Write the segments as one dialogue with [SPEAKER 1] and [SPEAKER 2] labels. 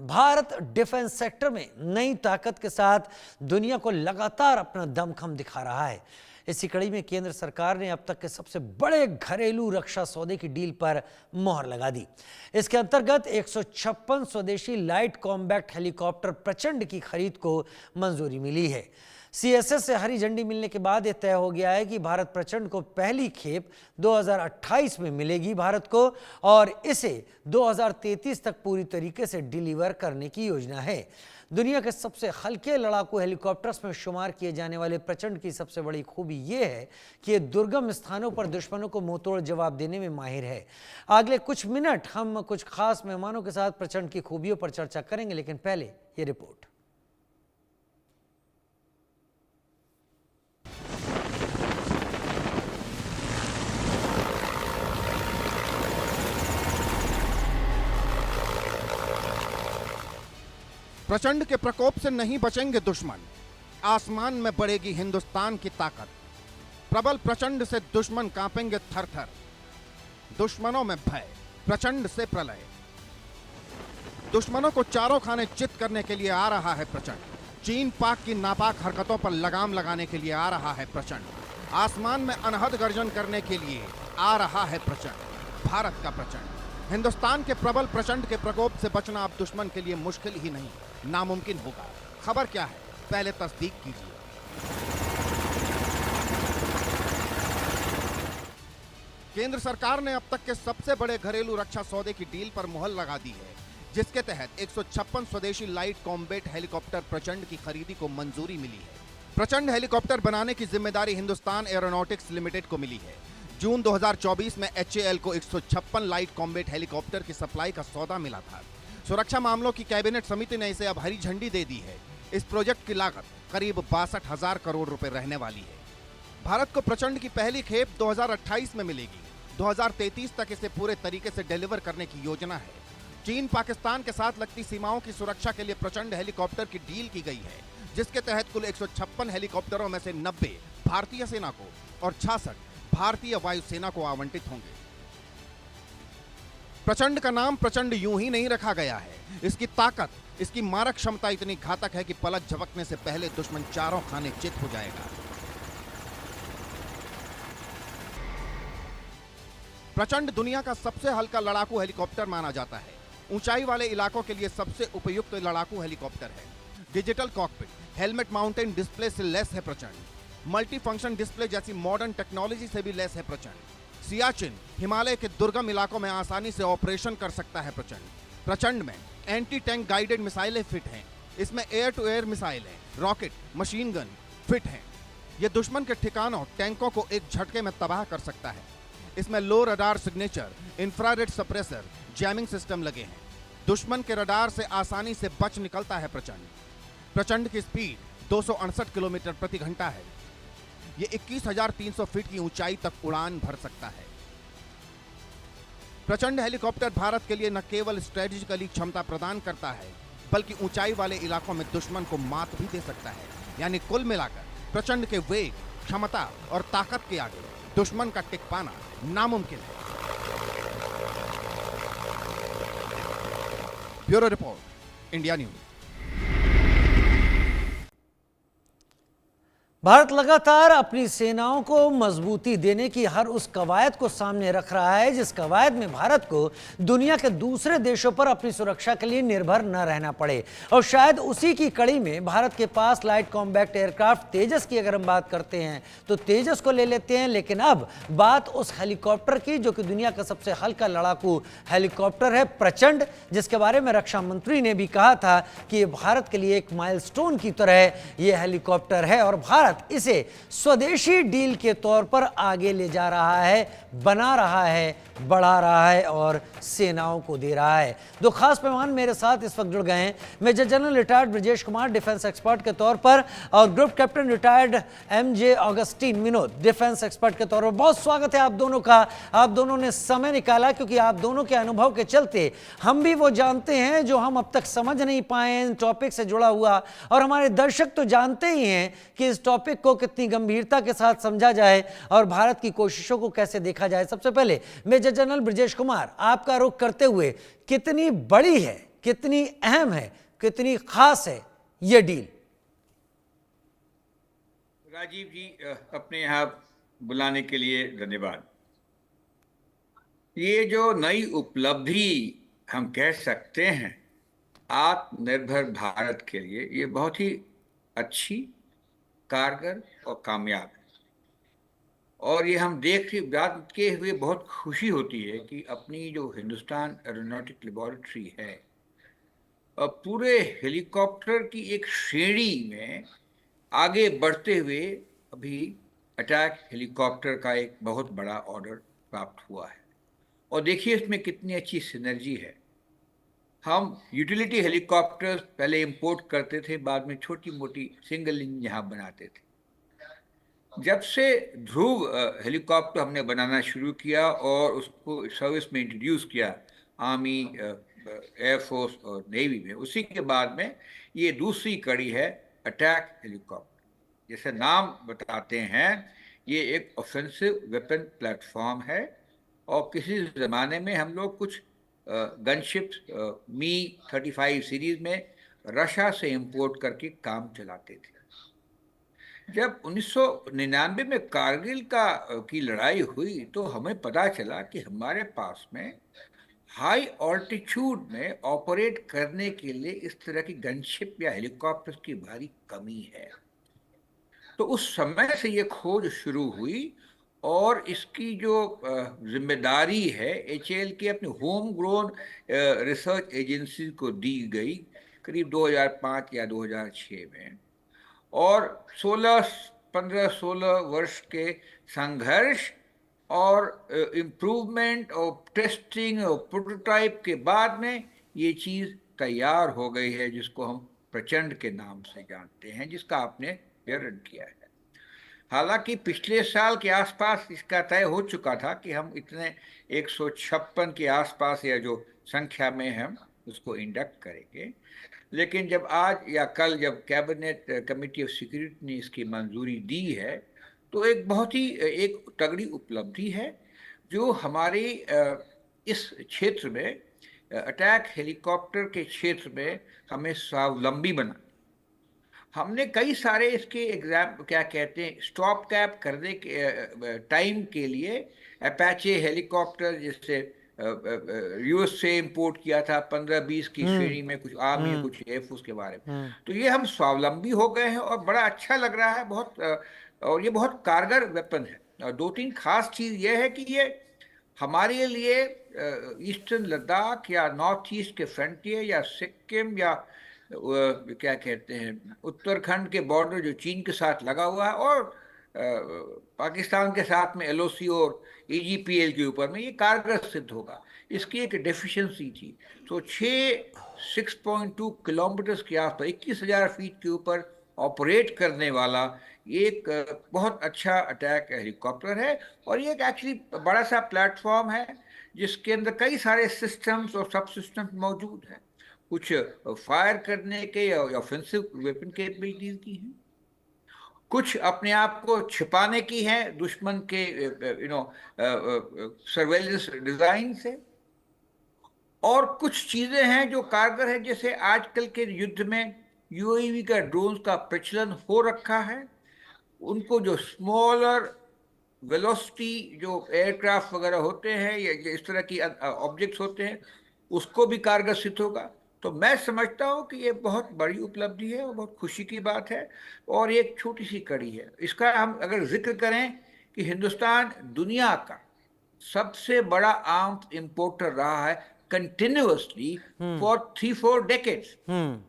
[SPEAKER 1] Bharat defence sector में नई ताकत के साथ दुनिया को लगातार अपना दमखम दिखा रहा है। इसी कड़ी में केंद्र सरकार ने अब तक के सबसे बड़े घरेलू रक्षा सौदे की डील पर मोहर लगा दी। इसके अंतर्गत 156 स्वदेशी लाइट कॉम्बैट हेलीकॉप्टर प्रचंड की खरीद को मंजूरी मिली है। सीएसएस से हरी झंडी मिलने के बाद यह तय हो गया है कि भारत प्रचंड को पहली खेप 2028 में मिलेगी भारत को, और इसे 2033 तक पूरी तरीके से डिलीवर करने की योजना है। दुनिया के सबसे हल्के लड़ाकू हेलीकॉप्टर्स में शुमार किए जाने वाले प्रचंड की सबसे बड़ी खूबी यह है कि ये दुर्गम स्थानों पर दुश्मनों को मुंहतोड़ जवाब देने में माहिर है। अगले कुछ मिनट हम कुछ खास मेहमानों के साथ प्रचंड की खूबियों पर चर्चा करेंगे, लेकिन पहले ये रिपोर्ट।
[SPEAKER 2] प्रचंड के प्रकोप से नहीं बचेंगे दुश्मन, आसमान में बढ़ेगी हिंदुस्तान की ताकत। प्रबल प्रचंड से दुश्मन कांपेंगे थर-थर, दुश्मनों में भय, प्रचंड से प्रलय। दुश्मनों को चारों खाने चित करने के लिए आ रहा है प्रचंड। चीन पाक की नापाक हरकतों पर लगाम लगाने के लिए आ रहा है प्रचंड। आसमान में अनहद गर्जन करने के लिए आ रहा है प्रचंड, भारत का प्रचंड। हिंदुस्तान के प्रबल प्रचंड के प्रकोप से बचना अब दुश्मन के लिए मुश्किल ही नहीं, नामुमकिन होगा। खबर क्या है, पहले तस्दीक कीजिए। केंद्र सरकार ने अब तक के सबसे बड़े घरेलू रक्षा सौदे की डील पर मुहर लगा दी है, जिसके तहत 156 स्वदेशी लाइट कॉम्बैट हेलीकॉप्टर प्रचंड की खरीदी को मंजूरी मिली है। प्रचंड हेलीकॉप्टर बनाने की जिम्मेदारी हिंदुस्तान एरोनॉटिक्स लिमिटेड को मिली है। जून 2024 में HAL को 156 लाइट कॉम्बैट हेलीकॉप्टर की सप्लाई का सौदा मिला था। सुरक्षा मामलों की कैबिनेट समिति ने इसे अब हरी झंडी दे दी है। इस प्रोजेक्ट की लागत करीब 62,000 करोड़ रुपए रहने वाली है। भारत को प्रचंड की पहली खेप 2028 में मिलेगी। 2033 तक इसे पूरे तरीके से डिलीवर करने की योजना है। चीन पाकिस्तान के साथ लगती सीमाओं की सुरक्षा के लिए प्रचंड हेलीकॉप्टर की डील की गई है, जिसके तहत कुल 156 हेलीकॉप्टरों में से 90 भारतीय सेना को और 66 भारतीय वायुसेना को आवंटित होंगे। प्रचंड का नाम प्रचंड यूं ही नहीं रखा गया है। इसकी ताकत, इसकी मारक क्षमता इतनी घातक है कि पलक झपकने से पहले दुश्मन चारों खाने चित हो जाएगा। प्रचंड दुनिया का सबसे हल्का लड़ाकू हेलीकॉप्टर माना जाता है। ऊंचाई वाले इलाकों के लिए सबसे उपयुक्त लड़ाकू हेलीकॉप्टर है। Digital cockpit, helmet mountain display से लेस है प्रचंड। मल्टी फंक्शन डिस्प्ले जैसी मॉडर्न टेक्नोलॉजी से भी लेस है प्रचंड। सियाचिन, हिमालय के दुर्गम इलाकों में आसानी से ऑपरेशन कर सकता है प्रचंड। प्रचंड में एंटी टैंक गाइडेड मिसाइलें फिट हैं। इसमें एयर टू एयर मिसाइलें, रॉकेट, मशीन गन फिट हैं। यह दुश्मन के ठिकानों, टैंकों को एक झटके में तबाह कर सकता है। इसमें low radar signature, infrared suppressor, jamming system लगे हैं। दुश्मन के रडार से आसानी से बच निकलता है प्रचंड। प्रचंड की स्पीड 268 किलोमीटर प्रति घंटा है। ये 21,300 फीट की ऊंचाई तक उड़ान भर सकता है। प्रचंड हेलीकॉप्टर भारत के लिए न केवल स्ट्रेटेजिकली क्षमता प्रदान करता है, बल्कि ऊंचाई वाले इलाकों में दुश्मन को मात भी दे सकता है। यानी कुल मिलाकर प्रचंड के वेग, क्षमता और ताकत के आगे दुश्मन का टिक पाना नामुमकिन है। Bureau report, India news.
[SPEAKER 1] Bharat लगातार अपनी सेनाओं को मजबूती देने की हर उस कवायद को सामने रख रहा है, जिस कवायद में भारत को दुनिया के दूसरे देशों पर अपनी सुरक्षा के लिए निर्भर न रहना पड़े। और शायद उसी की कड़ी में भारत के पास लाइट कॉम्बैट एयरक्राफ्ट तेजस की अगर हम बात करते हैं तो तेजस को ले लेते हैं, लेकिन अब बात उस हेलीकॉप्टर की जो कि दुनिया का सबसे हल्का लड़ाकू हेलीकॉप्टर है प्रचंड, जिसके बारे में रक्षा मंत्री ने भी कहा था कि ये भारत के लिए एक माइलस्टोन की तरह यह हेलीकॉप्टर है और भारत इसे स्वदेशी डील के तौर पर आगे ले जा रहा है, बना रहा है, बढ़ा रहा है और सेनाओं को दे रहा है। दो खास मेहमान मेरे साथ इस वक्त जुड़ गए हैं। Major general retired Brajesh Kumar defence expert के तौर पर और group captain retired MJ Augustine Vinod defence expert के तौर पर। बहुत स्वागत है आप दोनों का। आप दोनों ने समय निकाला क्योंकि आप दोनों के अनुभव के चलते हम भी वो जानते हैं जो हम अब तक समझ नहीं पाए इन टॉपिक से जुड़ा हुआ, और हमारे दर्शक तो जानते ही हैं कि इस टॉपिक को कितनी गंभीरता के साथ समझा जाए और भारत की कोशिशों को कैसे देखा जाए। सबसे पहले मेजर जनरल ब्रजेश कुमार, आपका रुख करते हुए, कितनी बड़ी है, कितनी अहम है, कितनी खास है ये डील।
[SPEAKER 3] राजीव जी, अपने यहाँ बुलाने के लिए धन्यवाद। ये जो नई उपलब्धि हम कह सकते हैं आत्मनिर्भर भारत के लिए, ये बहुत ही अच्छी, कारगर और कामयाब है। और ये हम बात के हुए बहुत खुशी होती है कि अपनी जो हिंदुस्तान एरोनॉटिक लेबोरेटरी है, पूरे हेलीकॉप्टर की एक श्रेणी में आगे बढ़ते हुए अभी अटैक हेलीकॉप्टर का एक बहुत बड़ा ऑर्डर प्राप्त हुआ है। और देखिए इसमें कितनी अच्छी सिनर्जी है। हम यूटिलिटी हेलीकॉप्टर्स पहले इंपोर्ट करते थे, बाद में छोटी मोटी सिंगल इंजन यहाँ बनाते थे। जब से ध्रुव हेलीकॉप्टर हमने बनाना शुरू किया और उसको सर्विस में इंट्रोड्यूस किया आर्मी, एयरफोर्स और नेवी में, उसी के बाद में ये दूसरी कड़ी है अटैक हेलीकॉप्टर। जैसे नाम बताते हैं, ये एक ऑफेंसिव वेपन प्लेटफॉर्म है। और किसी ज़माने में हम लोग कुछ गनशिप्स मी-35 सीरीज में रशिया से इंपोर्ट करके काम चलाते थे। जब 1999 में कारगिल की लड़ाई हुई तो हमें पता चला कि हमारे पास में हाई ऑल्टीट्यूड में ऑपरेट करने के लिए इस तरह की गनशिप या हेलीकॉप्टर की भारी कमी है। तो उस समय से ये खोज शुरू हुई और इसकी जो जिम्मेदारी है HAL के अपने होम ग्रोन रिसर्च एजेंसी को दी गई करीब 2005 या 2006 में। और 15-16 वर्ष के संघर्ष और इम्प्रूवमेंट और टेस्टिंग और प्रोटोटाइप के बाद में ये चीज़ तैयार हो गई है, जिसको हम प्रचंड के नाम से जानते हैं, जिसका आपने वर्णन किया है। हालांकि पिछले साल के आसपास इसका तय हो चुका था कि हम इतने 156 के आसपास या जो संख्या में हम उसको इंडक्ट करेंगे। लेकिन जब आज या कल जब कैबिनेट कमेटी ऑफ सिक्योरिटी ने इसकी मंजूरी दी है, तो एक बहुत ही एक तगड़ी उपलब्धि है जो हमारी इस क्षेत्र में अटैक हेलीकॉप्टर के क्षेत्र में हमें स्वावलंबी बना। हमने कई सारे इसके एग्जाम क्या कहते हैं स्टॉप कैप करने के टाइम के लिए अपाचे हेलीकॉप्टर जैसे यूएस से इंपोर्ट किया था 15-20 की श्रेणी में, कुछ आर्मी कुछ एयरफोर्स के बारे में। तो ये हम स्वावलंबी हो गए हैं और बड़ा अच्छा लग रहा है बहुत। और ये बहुत कारगर वेपन है। और 2-3 खास चीज़ ये है कि ये हमारे लिए ईस्टर्न लद्दाख या नॉर्थ ईस्ट के फ्रंटियर या सिक्किम या क्या कहते हैं उत्तराखंड के बॉर्डर जो चीन के साथ लगा हुआ है और पाकिस्तान के साथ में LOC और EGPL के ऊपर में ये कारगर सिद्ध होगा। इसकी एक डेफिशिएंसी थी। तो 6.2 किलोमीटर के आसपास 21,000 फीट के ऊपर ऑपरेट करने वाला एक बहुत अच्छा अटैक हेलीकॉप्टर है। और ये एक एक्चुअली बड़ा सा प्लेटफॉर्म है जिसके अंदर कई सारे सिस्टम्स और सब सिस्टम्स मौजूद हैं। कुछ फायर करने के या ऑफेंसिव वेपन कैपेबिलिटीज की हैं, कुछ अपने आप को छिपाने की हैं दुश्मन के सर्वेलेंस डिजाइन से, और कुछ चीजें हैं जो कारगर है। जैसे आजकल के युद्ध में UAV का ड्रोन का प्रचलन हो रखा है, उनको जो स्मॉलर वेलोसिटी जो एयरक्राफ्ट वगैरह होते हैं या इस तरह की ऑब्जेक्ट्स होते हैं उसको भी कारगर सिद्ध होगा। तो मैं समझता हूँ कि ये बहुत बड़ी उपलब्धि है और बहुत खुशी की बात है और एक छोटी सी कड़ी है। इसका हम अगर जिक्र करें कि हिंदुस्तान दुनिया का सबसे बड़ा आर्म्स इंपोर्टर रहा है कंटिन्यूअसली फॉर 3-4 डेकेड्स,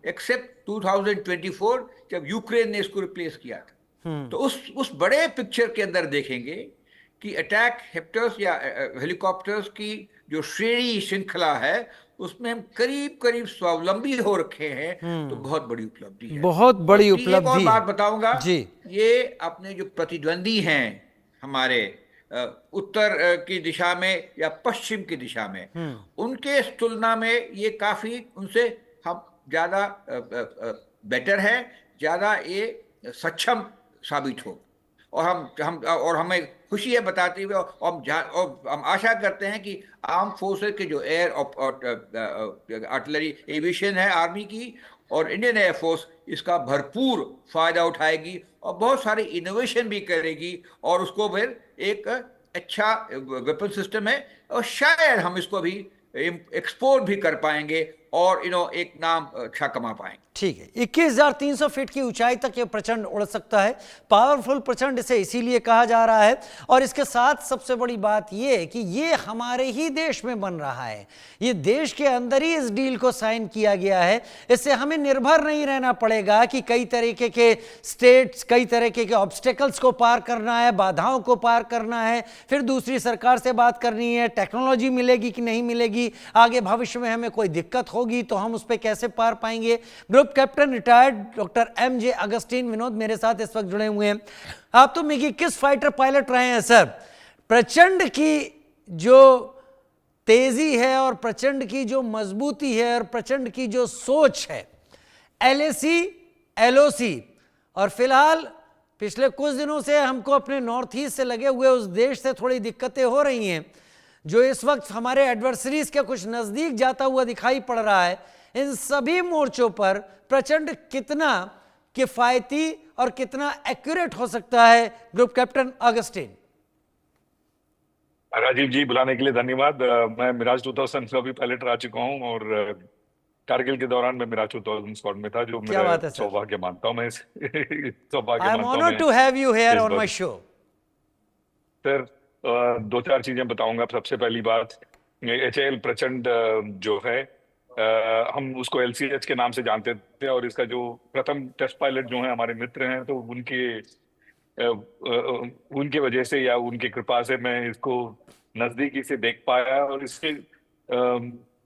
[SPEAKER 3] एक्सेप्ट 2024 जब यूक्रेन ने इसको रिप्लेस किया था। तो उस बड़े पिक्चर के अंदर देखेंगे कि अटैक हेप्टर्स या हेलीकॉप्टर्स की जो श्रेणी श्रृंखला है उसमें हम करीब करीब स्वावलंबी हो रखे हैं। तो बहुत बड़ी उपलब्धि है,
[SPEAKER 1] बहुत बड़ी उपलब्धि।
[SPEAKER 3] एक और बात बताऊंगा
[SPEAKER 1] जी,
[SPEAKER 3] ये अपने जो प्रतिद्वंदी हैं हमारे उत्तर की दिशा में या पश्चिम की दिशा में, उनके तुलना में ये काफी उनसे हम ज्यादा बेटर है, ज्यादा ये सक्षम साबित हो और हमें खुशी है बताते हुए, और हम आशा करते हैं कि आर्म फोर्सेस के जो एयर आर्टिलरी एविएशन है आर्मी की और इंडियन एयरफोर्स इसका भरपूर फायदा उठाएगी और बहुत सारे इनोवेशन भी करेगी, और उसको फिर एक अच्छा वेपन सिस्टम है, और शायद हम इसको भी एक्सपोर्ट भी कर पाएंगे और एक नाम अच्छा कमा पाएंगे।
[SPEAKER 1] ठीक है, 21,300 फीट की ऊंचाई तक ये प्रचंड उड़ सकता है। पावरफुल प्रचंड इसे इसीलिए कहा जा रहा है। और इसके साथ सबसे बड़ी बात ये है कि ये हमारे ही देश में बन रहा है, ये देश के अंदर ही इस डील को साइन किया गया है। इससे हमें निर्भर नहीं रहना पड़ेगा कि कई तरीके के स्टेट्स, कई तरीके के ऑब्स्टेकल्स को पार करना है, बाधाओं को पार करना है, फिर दूसरी सरकार से बात करनी है, टेक्नोलॉजी मिलेगी कि नहीं मिलेगी, आगे भविष्य में हमें कोई दिक्कत होगी तो हम उस पर कैसे पार पाएंगे। Group captain retired doctor MJ Augustine Vinod मेरे साथ इस वक्त जुड़े हुए हैं। आप तो मिगी किस फाइटर पायलट रहे हैं सर? प्रचंड की जो तेजी है और प्रचंड की जो मजबूती है और प्रचंड की जो सोच है, एलएसी, एलओसी, और फिलहाल पिछले कुछ दिनों से हमको अपने नॉर्थ ईस्ट से लगे हुए उस देश से थोड़ी दिक्कतें हो रही हैं, जो इस वक्त हमारे एडवर्सरीज के कुछ नजदीक जाता हुआ दिखाई पड़ रहा है। इन सभी मोर्चों पर प्रचंड कितना किफायती और कितना एक्यूरेट हो सकता है, ग्रुप कैप्टन अगस्टीन?
[SPEAKER 4] राजीव जी, बुलाने के लिए धन्यवाद। मैं मिराज 2000 का भी पायलट रह चुका हूं, और कारगिल के दौरान मैं मिराज 2000 स्क्वाड में था, जो
[SPEAKER 1] क्या बात
[SPEAKER 4] मेरा
[SPEAKER 1] है सर?
[SPEAKER 4] सौभाग्य मानता हूं मैं सौभाग्य
[SPEAKER 1] आई एम
[SPEAKER 4] मानता हूं
[SPEAKER 1] honoured to have you here
[SPEAKER 4] इस
[SPEAKER 1] ऑन माय
[SPEAKER 4] वक्त।
[SPEAKER 1] शो।
[SPEAKER 4] सर, दो चार चीजें बताऊंगा। सबसे पहली बात, HAL प्रचंड जो है, हम उसको LCH के नाम से जानते थे, और इसका जो प्रथम टेस्ट पायलट जो है हमारे मित्र हैं, तो उनके वजह से या उनकी कृपा से मैं इसको नजदीकी से देख पाया, और इसके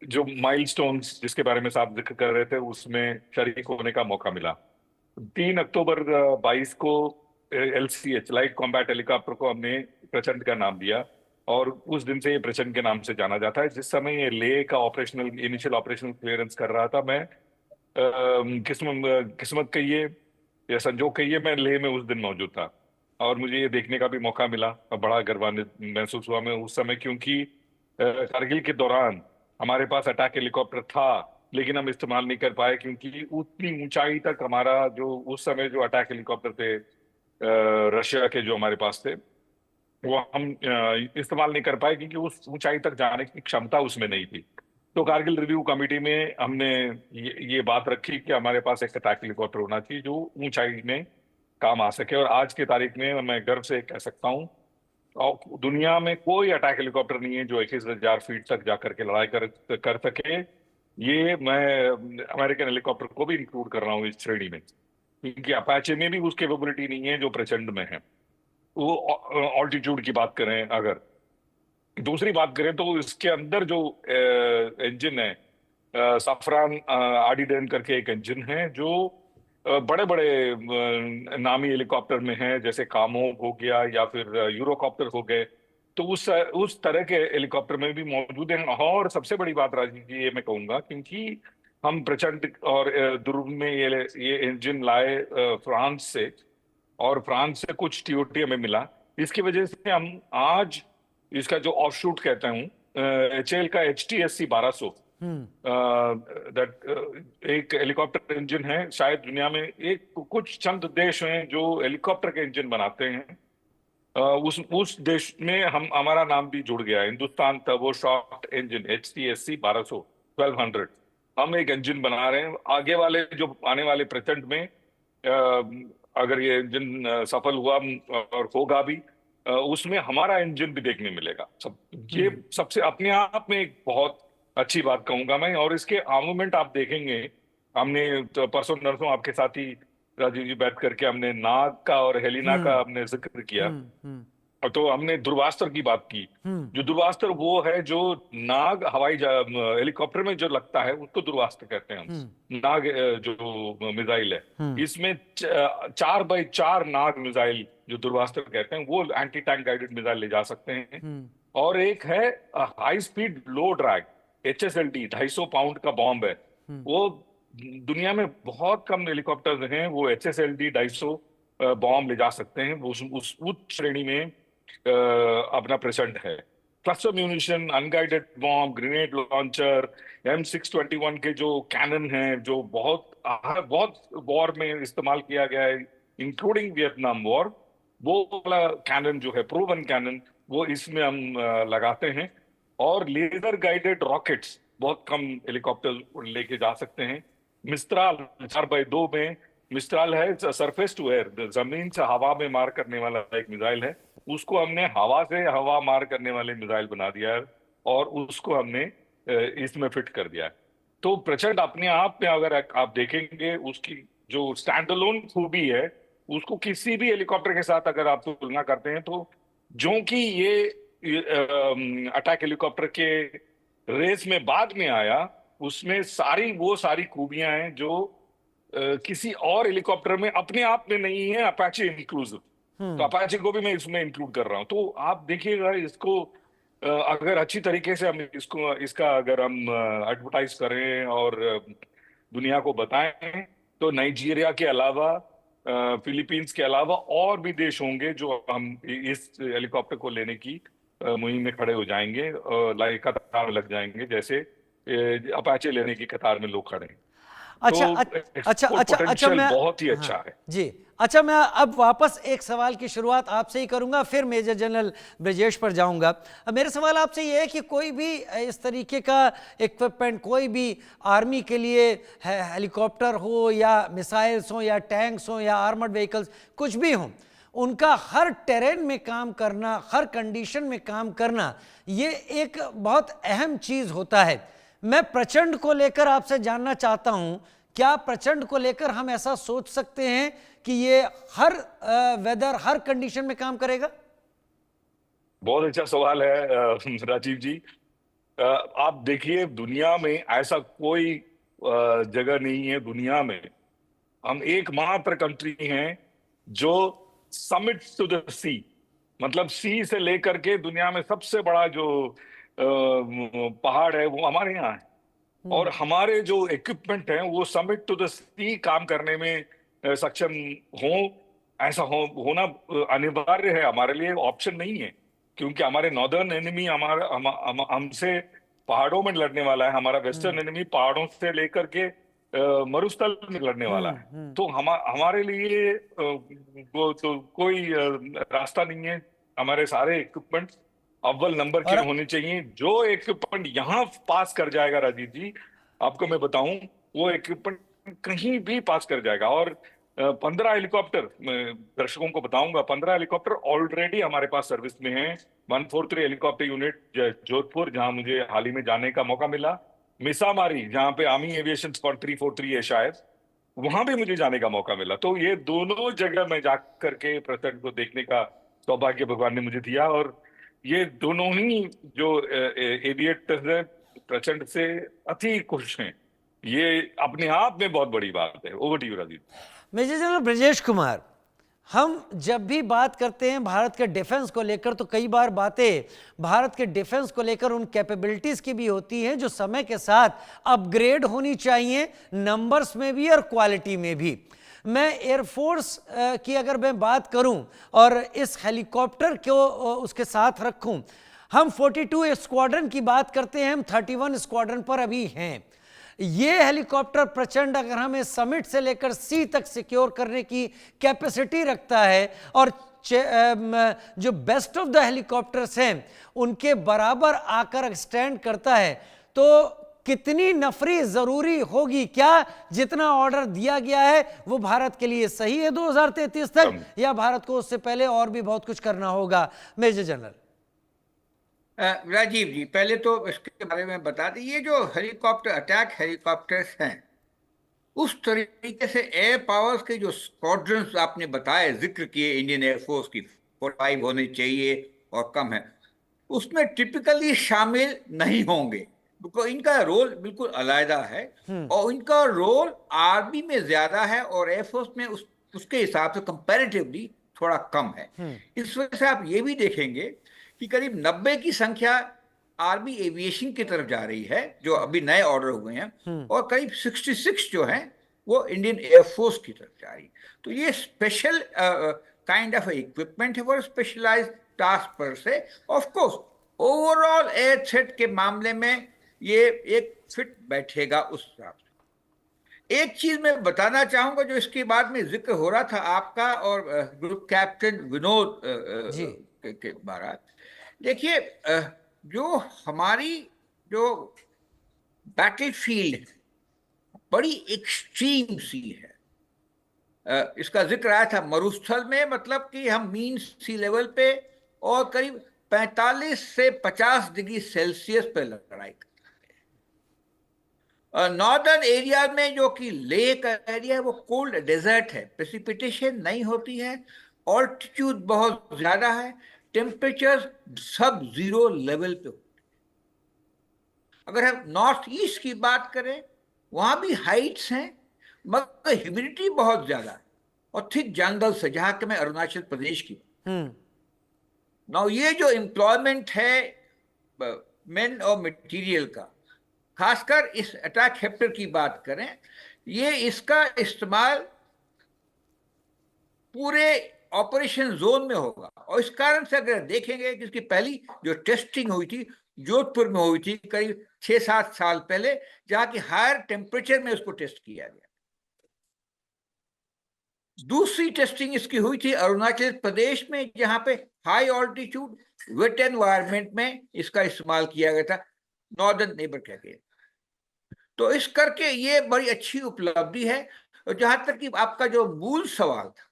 [SPEAKER 4] जो माइलस्टोन्स जिसके बारे में साहब जिक्र कर रहे थे उसमें शरीक होने का मौका मिला। 3 अक्टूबर 22 को LCH लाइट कॉम्बैट हेलीकॉप्टर को हमने प्रचंड का नाम दिया, और उस दिन से ये प्रचंड के नाम से जाना जाता है। जिस समय ये लेह का इनिशियल ऑपरेशनल क्लियरेंस कर रहा था, मैं किस्मत कहिए या संजोग कहिए, मैं लेह में उस दिन मौजूद था, और मुझे ये देखने का भी मौका मिला और बड़ा गर्वान्वित महसूस हुआ मैं उस समय, क्योंकि कारगिल के दौरान हमारे पास अटैक हेलीकॉप्टर था, लेकिन हम इस्तेमाल नहीं कर पाए, क्योंकि उतनी ऊंचाई तक हमारा जो उस समय जो अटैक हेलीकॉप्टर थे रशिया के जो हमारे पास थे, वो हम इस्तेमाल नहीं कर पाए, क्योंकि उस ऊंचाई तक जाने की क्षमता उसमें नहीं थी। तो कारगिल रिव्यू कमेटी में हमने ये बात रखी कि हमारे पास एक अटैक हेलीकॉप्टर होना चाहिए जो ऊंचाई में काम आ सके, और आज की तारीख में मैं गर्व से कह सकता हूँ, और दुनिया में कोई अटैक हेलीकॉप्टर नहीं है जो 21,000 फीट तक जाकर के लड़ाई कर सके। ये मैं अमेरिकन हेलीकॉप्टर को भी इंक्लूड कर रहा हूँ इस श्रेणी में, क्योंकि अपाचे में भी उस कैपेबिलिटी नहीं है जो प्रचंड में है। वो ऑल्टीट्यूड की बात करें, अगर दूसरी बात करें तो इसके अंदर जो इंजन है, सफरान आर्डिडेन करके एक इंजन है, जो बड़े बड़े नामी हेलीकॉप्टर में है, जैसे कामोव हो गया या फिर यूरोकॉप्टर हो गए, तो उस तरह के हेलीकॉप्टर में भी मौजूद हैं। और सबसे बड़ी बात राजीव जी ये मैं कहूंगा, क्योंकि हम प्रचंड और ध्रुव में ये इंजन लाए फ्रांस से, और फ्रांस से कुछ TOT हमें मिला, इसकी वजह से हम आज इसका जो ऑफशूट कहते हूँ HAL का HTSC 1200 एक हेलीकॉप्टर इंजन है। शायद दुनिया में कुछ चंद देश हैं जो हेलीकॉप्टर के इंजन बनाते हैं, उस देश में हमारा नाम भी जुड़ गया है। हिंदुस्तान टर्बोशॉफ्ट इंजन HTSC 1200 हम एक इंजन बना रहे हैं। आगे वाले जो आने वाले प्रचंड में अगर ये इंजन सफल हुआ और होगा भी, उसमें हमारा इंजन भी देखने मिलेगा। ये सबसे अपने आप में एक बहुत अच्छी बात कहूंगा मैं। और इसके आर्मोमेंट आप देखेंगे, हमने तो परसों नरसों आपके साथ ही राजीव जी बैठ करके हमने नाग का और हेलिना का हमने जिक्र किया, और तो हमने ध्रुवास्त्र की बात की। जो ध्रुवास्त्र वो है जो नाग हवाई हेलीकॉप्टर में जो लगता है उसको ध्रुवास्त्र कहते हैं हम। नाग जो मिसाइल है, इसमें 4x4 नाग मिसाइल जो ध्रुवास्त्र कहते हैं, वो एंटी टैंक गाइडेड मिसाइल ले जा सकते हैं। और एक है हाई स्पीड लो ड्रैग HSLD 250 पाउंड का बॉम्ब है। वो दुनिया में बहुत कम हेलीकॉप्टर्स हैं वो HSLD 250 बॉम्ब ले जा सकते हैं। उस श्रेणी में अपना प्रेजेंट है। Cluster munition, unguided bomb, grenade launcher, M621 के जो कैनन हैं, जो बहुत वॉर में इस्तेमाल किया गया है, इंक्लूडिंग वियतनाम वॉर, वो वाला कैनन जो है, प्रूवन कैनन, वो इसमें हम लगाते हैं। और लेजर गाइडेड रॉकेट्स बहुत कम हेलीकॉप्टर लेके जा सकते हैं। मिस्ट्राल 4x2 में, मिस्ट्राल है सरफेस टू एयर, जमीन से हवा में मार करने वाला एक मिसाइल है, उसको हमने हवा से हवा मार करने वाले मिसाइल बना दिया है और उसको हमने इसमें फिट कर दिया है। तो प्रचंड अपने आप में अगर आप देखेंगे, उसकी जो स्टैंड अलोन खूबी है, उसको किसी भी हेलीकॉप्टर के साथ अगर आप तुलना करते हैं, तो जो कि ये अटैक हेलीकॉप्टर के रेस में बाद में आया, उसमें सारी खूबियां हैं जो किसी और हेलीकॉप्टर में अपने आप में नहीं है, अपाचे इंक्लूसिव। तो अपाचे को भी मैं इसमें इंक्लूड कर रहा हूं। तो आप देखिएगा इसको, अगर अच्छी तरीके से हम इसका अगर हम एडवर्टाइज करें और दुनिया को बताएं, तो नाइजीरिया के अलावा, फिलीपींस के अलावा और भी देश होंगे जो हम इस हेलीकॉप्टर को लेने की मुहिम में खड़े हो जाएंगे, कतार में लग जाएंगे, जैसे अपाचे लेने की कतार में लोग खड़े हैं।
[SPEAKER 1] अच्छा
[SPEAKER 4] तो
[SPEAKER 1] अच्छा अच्छा अच्छा
[SPEAKER 4] पोटेंशियल
[SPEAKER 1] मैं
[SPEAKER 4] बहुत ही
[SPEAKER 1] हाँ,
[SPEAKER 4] अच्छा है
[SPEAKER 1] जी। अच्छा, मैं अब वापस एक सवाल की शुरुआत आपसे ही करूंगा, फिर मेजर जनरल ब्रजेश पर जाऊंगा। अब मेरा सवाल आपसे ये है कि कोई भी इस तरीके का इक्विपमेंट, कोई भी आर्मी के लिए हेलीकॉप्टर हो या मिसाइल्स हो या टैंक्स हो या आर्मर्ड व्हीकल्स, कुछ भी हो, उनका हर टेरेन में काम करना, हर कंडीशन में काम करना, ये एक बहुत अहम चीज़ होता है। मैं प्रचंड को लेकर आपसे जानना चाहता हूं, क्या प्रचंड को लेकर हम ऐसा सोच सकते हैं कि ये हर वेदर, हर कंडीशन में काम करेगा?
[SPEAKER 4] बहुत अच्छा सवाल है राजीव जी। आप देखिए, दुनिया में ऐसा कोई जगह नहीं है दुनिया में, हम एकमात्र कंट्री हैं जो समिट टू द सी, मतलब सी से लेकर के दुनिया में सबसे बड़ा जो पहाड़ है वो हमारे यहाँ है। और हमारे जो इक्विपमेंट हैं वो समिट टू द सी काम करने में सक्षम हो, ऐसा होना अनिवार्य है हमारे लिए, ऑप्शन नहीं है। क्योंकि हमारे नॉर्दर्न एनिमी हमसे पहाड़ों में लड़ने वाला है, हमारा वेस्टर्न एनिमी पहाड़ों से लेकर के मरुस्थल में लड़ने वाला है। तो हमारे लिए वो तो कोई रास्ता नहीं है। हमारे सारे इक्विपमेंट अव्वल नंबर के होने चाहिए। जो इक्विपमेंट यहाँ पास कर जाएगा राजीव जी, आपको मैं बताऊं, वो इक्विपमेंट कहीं भी पास कर जाएगा। और 15 हेलीकॉप्टर, दर्शकों को बताऊंगा, 15 हेलीकॉप्टर ऑलरेडी हमारे पास सर्विस में हैं। 143 हेलीकॉप्टर यूनिट जोधपुर, जहां मुझे हाल ही में जाने का मौका मिला, मिसामारी, जहां पे आर्मी एविएशन स्क्वाड 343 है शायद, वहां भी मुझे जाने का मौका मिला। तो ये दोनों जगह मैं जाकर के प्रचंड को देखने का सौभाग्य भगवान ने मुझे दिया। और ये दोनों ही जो एविएटर्स हैं, प्रचंड से अति खुश हैं। ये अपने आप में बहुत बड़ी बात है। Over to you Rajiv.
[SPEAKER 1] Major general Brajesh Kumar, हम जब भी बात करते हैं भारत के डिफेंस को लेकर, तो कई बार बातें भारत के डिफेंस को लेकर उन कैपेबिलिटीज़ की भी होती हैं जो समय के साथ अपग्रेड होनी चाहिए, नंबर्स में भी और क्वालिटी में भी। मैं एयरफोर्स की अगर मैं बात करूं और इस हेलीकॉप्टर को उसके साथ रखूं, हम 42 स्क्वाड्रन की बात करते हैं, हम 31 स्क्वाड्रन पर अभी हैं। ये हेलीकॉप्टर प्रचंड अगर हमें समिट से लेकर सी तक सिक्योर करने की कैपेसिटी रखता है और जो बेस्ट ऑफ द हेलीकॉप्टर्स हैं उनके बराबर आकर स्टैंड करता है, तो कितनी नफरी जरूरी होगी? क्या जितना ऑर्डर दिया गया है वो भारत के लिए सही है 2033 तक, या भारत को उससे पहले और भी बहुत कुछ करना होगा? मेजर जनरल
[SPEAKER 3] राजीव जी, पहले तो इसके बारे में बता दें, ये जो हेलीकॉप्टर, अटैक हेलीकॉप्टर्स हैं, उस तरीके से एयर पावर्स के जो स्क्वाड्रंस आपने बताए, जिक्र किए, इंडियन एयरफोर्स की 45 होने चाहिए और कम है, उसमें टिपिकली शामिल नहीं होंगे। इनका रोल बिल्कुल अलग है और इनका रोल आर्मी में ज्यादा है और एयरफोर्स में उसके हिसाब से कंपैरेटिवली थोड़ा कम है। इस वजह से आप ये भी देखेंगे कि करीब 90 की संख्या आर्मी एविएशन की तरफ जा रही है, जो अभी नए ऑर्डर हुए हैं, और करीब 66 जो हैं वो इंडियन एयरफोर्स की तरफ जा रही है। तो ये स्पेशल काइंड ऑफ इक्विपमेंट है, वो स्पेशलाइज्ड टास्क पर से। Of course overall air threat के मामले में ये एक फिट बैठेगा उस हिसाब से। एक चीज मैं बताना चाहूंगा जो इसके बाद में जिक्र हो रहा था आपका और ग्रुप कैप्टन विनोद
[SPEAKER 1] जी।
[SPEAKER 3] के बारे। देखिए जो हमारी जो बैटलफील्ड बड़ी एक्सट्रीम सी है। इसका जिक्र आया था मरुस्थल में, मतलब कि हम मीन सी लेवल पे और करीब 45 से 50 डिग्री सेल्सियस पे लड़ाई करते हैं। नॉर्दर्न एरिया में जो कि लेह का एरिया है वो कोल्ड डेजर्ट है, प्रेसिपिटेशन नहीं होती है, ऑल्टीट्यूड बहुत ज्यादा है, टेम्परेचर सब जीरो लेवल पे होते हैं। अगर हम नॉर्थ ईस्ट की बात करें वहां भी हाइट्स हैं मगर ह्यूमिडिटी बहुत ज्यादा है और थिक जंगल से, जहां के मैं अरुणाचल प्रदेश की। नाउ ये जो एम्प्लॉयमेंट है मेन और मटेरियल का, खासकर इस अटैक हेप्टर की बात करें, ये इसका इस्तेमाल पूरे ऑपरेशन जोन में होगा। और इस कारण से अगर देखेंगे कि इसकी पहली जो टेस्टिंग हुई थी जोधपुर में हुई थी करीब 6-7 साल पहले, जहां की हायर टेम्परेचर में उसको टेस्ट किया गया। दूसरी टेस्टिंग इसकी हुई थी अरुणाचल प्रदेश में, जहां पे हाई ऑल्टीट्यूड वेट एनवायरनमेंट में इसका इस्तेमाल किया गया था, नॉर्दर्न नेबर कह के। तो इस करके ये बड़ी अच्छी उपलब्धि है। और जहां तक कि आपका जो मूल सवाल था,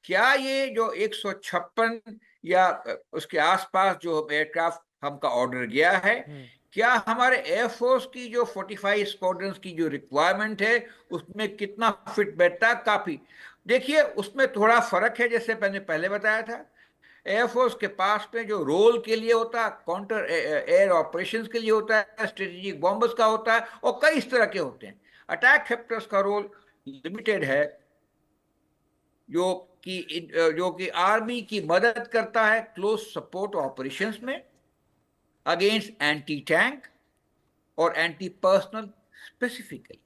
[SPEAKER 3] क्या ये जो 156 या उसके आसपास जो एयरक्राफ्ट हमका ऑर्डर गया है, क्या हमारे एयरफोर्स की जो 45 स्क्वाड्रंस की जो रिक्वायरमेंट है उसमें कितना फिट बैठता है? काफी। देखिए उसमें थोड़ा फर्क है, जैसे मैंने पहले बताया था, एयरफोर्स के पास में जो रोल के लिए होता है, काउंटर एयर ऑपरेशंस के लिए होता है, स्ट्रेटेजिक बॉम्बर्स का होता है और कई इस तरह के होते हैं। अटैक हेप्टर्स का रोल लिमिटेड है, जो कि आर्मी की मदद करता है क्लोज सपोर्ट ऑपरेशंस में अगेंस्ट एंटी टैंक और एंटी पर्सनल स्पेसिफिकली,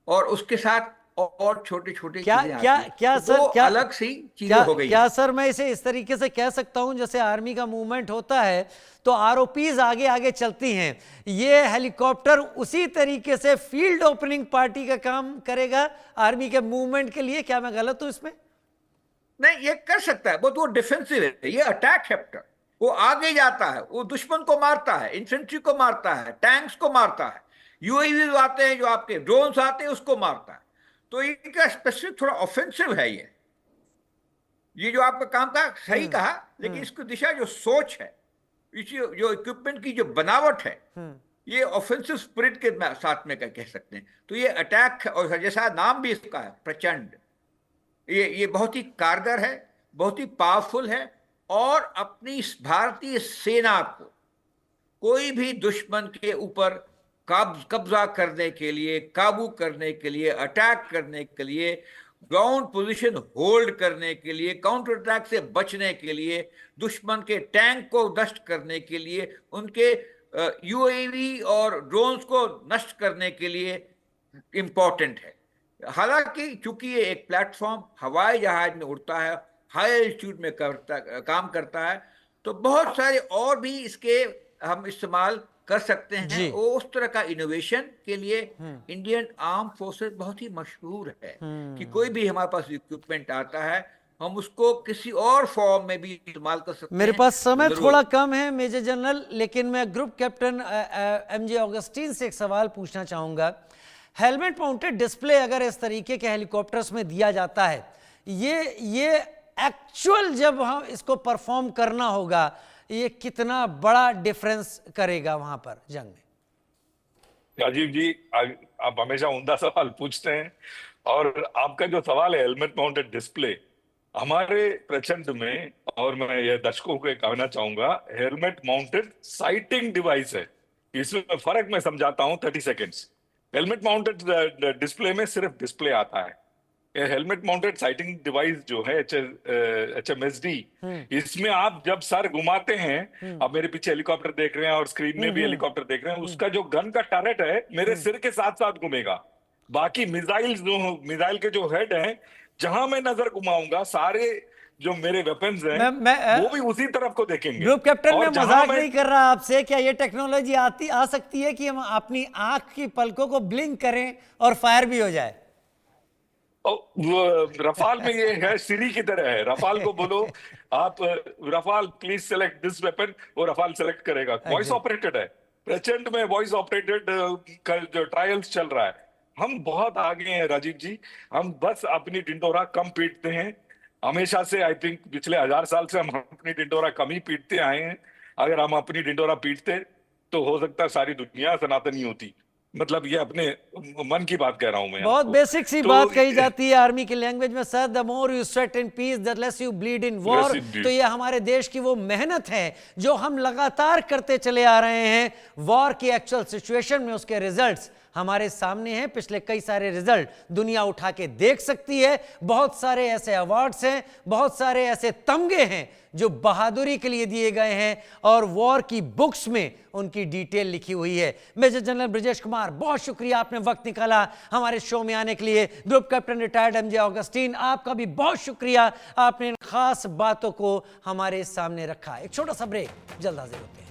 [SPEAKER 3] और उसके साथ और छोटे छोटे
[SPEAKER 1] क्या
[SPEAKER 3] चीजें
[SPEAKER 1] क्या
[SPEAKER 3] आती हैं।
[SPEAKER 1] क्या
[SPEAKER 3] तो
[SPEAKER 1] सर,
[SPEAKER 3] दो
[SPEAKER 1] क्या
[SPEAKER 3] अलग सी चीजें
[SPEAKER 1] क्या
[SPEAKER 3] हो गई
[SPEAKER 1] क्या
[SPEAKER 3] हैं।
[SPEAKER 1] सर मैं इसे इस तरीके से कह सकता हूं, जैसे आर्मी का मूवमेंट होता है तो आरओपीज आगे आगे चलती हैं, ये हेलीकॉप्टर उसी तरीके से फील्ड ओपनिंग पार्टी का काम करेगा आर्मी के मूवमेंट के लिए। क्या मैं गलत हूं इसमें?
[SPEAKER 3] नहीं, ये कर सकता है, वो डिफेंसिव है। ये अटैक हेप्टर वो आगे जाता है, वो दुश्मन को मारता है, इन्फेंट्री को मारता है, टैंक्स को मारता है, यूएवी आते हैं, जो आपके ड्रोन्स आते हैं उसको मारता है। तो इनका स्पेसिफिक थोड़ा ऑफेंसिव है। ये जो आपका काम का सही कहा, लेकिन इसकी दिशा जो सोच है, जो इक्विपमेंट की जो बनावट है, ये ऑफेंसिव स्पिरिट के साथ में कह सकते हैं। तो ये अटैक, और जैसा नाम भी इसका है प्रचंड, ये बहुत ही कारगर है, बहुत ही पावरफुल है, और अपनी भारतीय सेना को कोई भी दुश्मन के ऊपर कब्जा करने के लिए, काबू करने के लिए, अटैक करने के लिए, ग्राउंड पोजीशन होल्ड करने के लिए, काउंटर अटैक से बचने के लिए, दुश्मन के टैंक को नष्ट करने के लिए, उनके यूएवी और ड्रोन्स को नष्ट करने के लिए इंपॉर्टेंट है। हालांकि चूंकि ये एक प्लेटफॉर्म हवाई जहाज में उड़ता है, हाई एल्टीट्यूड में काम करता है, तो बहुत सारे और भी इसके हम इस्तेमाल कर सकते हैं। वो उस तरह का इनोवेशन के लिए इंडियन आर्म फोर्सेस बहुत ही मशहूर है कि कोई भी हमारे पास इक्विपमेंट आता है हम उसको किसी और फॉर्म में भी इस्तेमाल कर सकते हैं।
[SPEAKER 1] मेरे पास समय थोड़ा कम है मेजर जनरल, लेकिन मैं ग्रुप कैप्टन एमजे ऑगस्टीन से एक सवाल पूछना चाहूंगा। हेलमेट माउंटेड डिस्प्ले अगर इस तरीके के हेलीकॉप्टर्स में दिया जाता है, ये एक्चुअल जब हम इसको परफॉर्म करना होगा, ये कितना बड़ा डिफरेंस करेगा वहां पर जंग में?
[SPEAKER 4] राजीव जी, आप हमेशा उम्दा सवाल पूछते हैं, और आपका जो सवाल है हेलमेट माउंटेड डिस्प्ले, हमारे प्रचंड में, और मैं ये दर्शकों को कहना चाहूंगा, हेलमेट माउंटेड साइटिंग डिवाइस है। इसमें फर्क मैं समझाता हूं 30 सेकेंड्स। हेलमेट माउंटेड डिस्प्ले में सिर्फ डिस्प्ले आता है। हेलमेट माउंटेड साइटिंग डिवाइस जो है HMSD, इसमें आप जब सर घुमाते हैं, आप मेरे पीछे हेलीकॉप्टर देख रहे हैं और स्क्रीन में भी हेलीकॉप्टर देख रहे हैं, उसका जो गन का टरेट है मेरे सिर के साथ साथ घूमेगा। बाकी मिसाइल के जो हेड हैं, जहां मैं नजर घुमाऊंगा सारे जो मेरे वेपन्स हैं
[SPEAKER 1] मैं-
[SPEAKER 4] वो भी उसी तरफ को देखेंगे।
[SPEAKER 1] ग्रुप कैप्टन,
[SPEAKER 4] और
[SPEAKER 1] मैं
[SPEAKER 4] जहां
[SPEAKER 1] मजाक
[SPEAKER 4] मैं-
[SPEAKER 1] नहीं कर रहा आपसे। क्या ये टेक्नोलॉजी आ सकती है कि हम अपनी आंख की पलकों को ब्लिंक करें और फायर भी हो जाए?
[SPEAKER 4] रफाल में ये है, सीरी की तरह है। रफाल को बोलो आप Rafale please select this weapon, वो रफाल सेलेक्ट करेगा। वॉइस ऑपरेटेड है, प्रचंड में वॉइस ऑपरेटेड जो ट्रायल्स चल रहा है। हम बहुत आगे हैं राजीव जी, हम बस अपनी ढिंढोरा कम पीटते हैं हमेशा से। आई थिंक पिछले 1000 साल से हम अपनी ढिंढोरा कम ही पीटते आए हैं। अगर हम अपनी ढिंढोरा पीटते तो हो सकता है सारी दुनिया सनातनी होती। मतलब ये अपने मन की बात कह रहा हूं मैं
[SPEAKER 1] बहुत
[SPEAKER 4] आपको।
[SPEAKER 1] बेसिक सी
[SPEAKER 4] तो
[SPEAKER 1] बात कही जाती है आर्मी की लैंग्वेज में, sir, the more you sweat in peace the less you bleed in war.
[SPEAKER 4] indeed.
[SPEAKER 1] तो ये हमारे देश की वो मेहनत है जो हम लगातार करते चले आ रहे हैं। वॉर की एक्चुअल सिचुएशन में उसके रिजल्ट्स हमारे सामने हैं। पिछले कई सारे रिजल्ट दुनिया उठा के देख सकती है। बहुत सारे ऐसे अवार्ड्स हैं, बहुत सारे ऐसे तमगे हैं जो बहादुरी के लिए दिए गए हैं और वॉर की बुक्स में उनकी डिटेल लिखी हुई है। मेजर जनरल ब्रजेश कुमार, बहुत शुक्रिया, आपने वक्त निकाला हमारे शो में आने के लिए। Group captain retired MJ Augustine, आपका भी बहुत शुक्रिया, आपने इन खास बातों को हमारे सामने रखा। एक छोटा सा ब्रेक, जल्द हाजिर होते हैं।